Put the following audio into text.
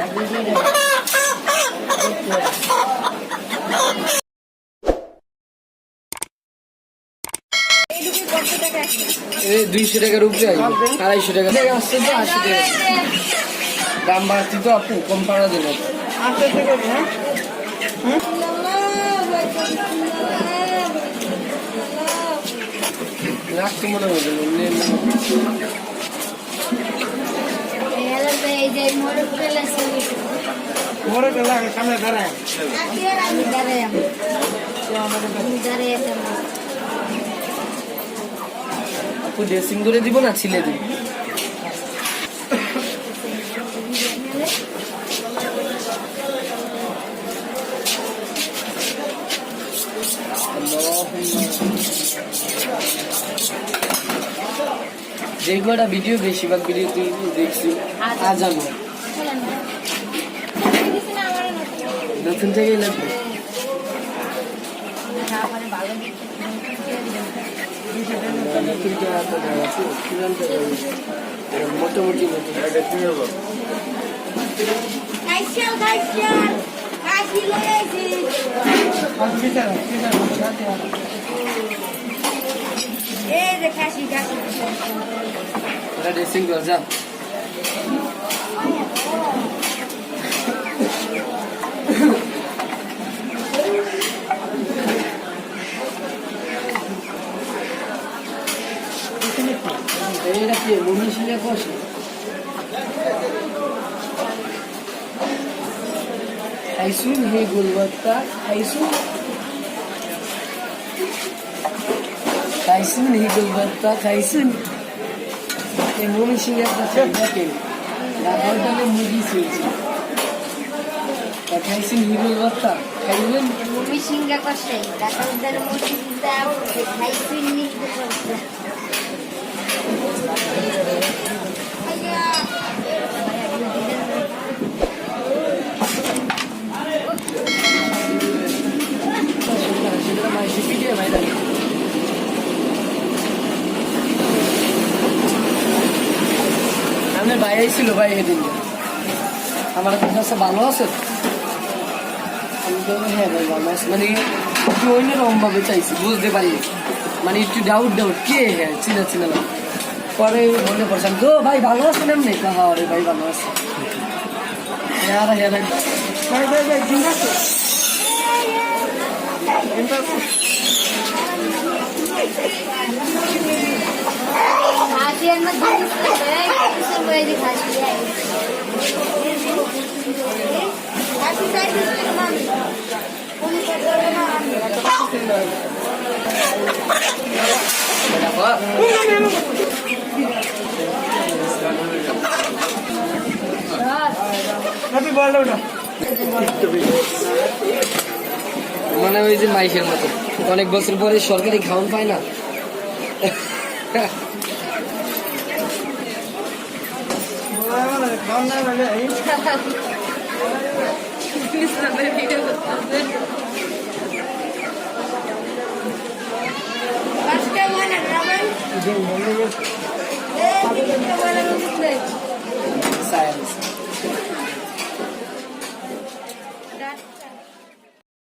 $200 উপরে আসবে, $250 আসছে তো 80 টাকা দাম বাড়তি তো আপনি কম পাড়া দেবেন। রাখতে মনে হয় সামনে দাঁড়ায় ড্রেসিং করে দিব না ছিলে দিব। যে কটা ভিডিও বেশিরভাগ ভিডিও তুই দেখছি আজানো নতুন জায়গায় লাগবে মোটামুটি ড্রেসিং কর যা এটা কি মুভি সিনে কষে খাইছুন হে গুলবত্তা খাইছুন হে গুলবত্তা খাইছুন এই মুভি সিনে কষে দেখেন রাগটা মুভি চলছে খাইছুন হে গুলবত্তা খাইলেন মুভি সিঙ্গা কষে রাগটা মুভি দাও খাইছুন হে গুলবত্তা আমার ভাই আইছিল ভাই এদিন আমার কাছে ভালো আছে আমি তো হ্যাঁ ভাই ভালো আছে মানে একটু অন্যরকম ভাবে চাইছি বুঝতে পারি মানে একটু ডাউট কে হ্যাঁ চিনা পরে মনে পড়ছেন তো ভাই ভালো আছেন এমনি হ্যাঁ রে ভাই ভালো আছে হ্যাঁ হ্যাঁ ভাই ভাই ভাই ভাই ঠিক আছে হাতিয়ার মধ্যে কিছু করে দিখাচ্ছি মানে ওই যে মাইকের মতো অনেক বছর পরে সরকারি খাওয়ান পায় না Science.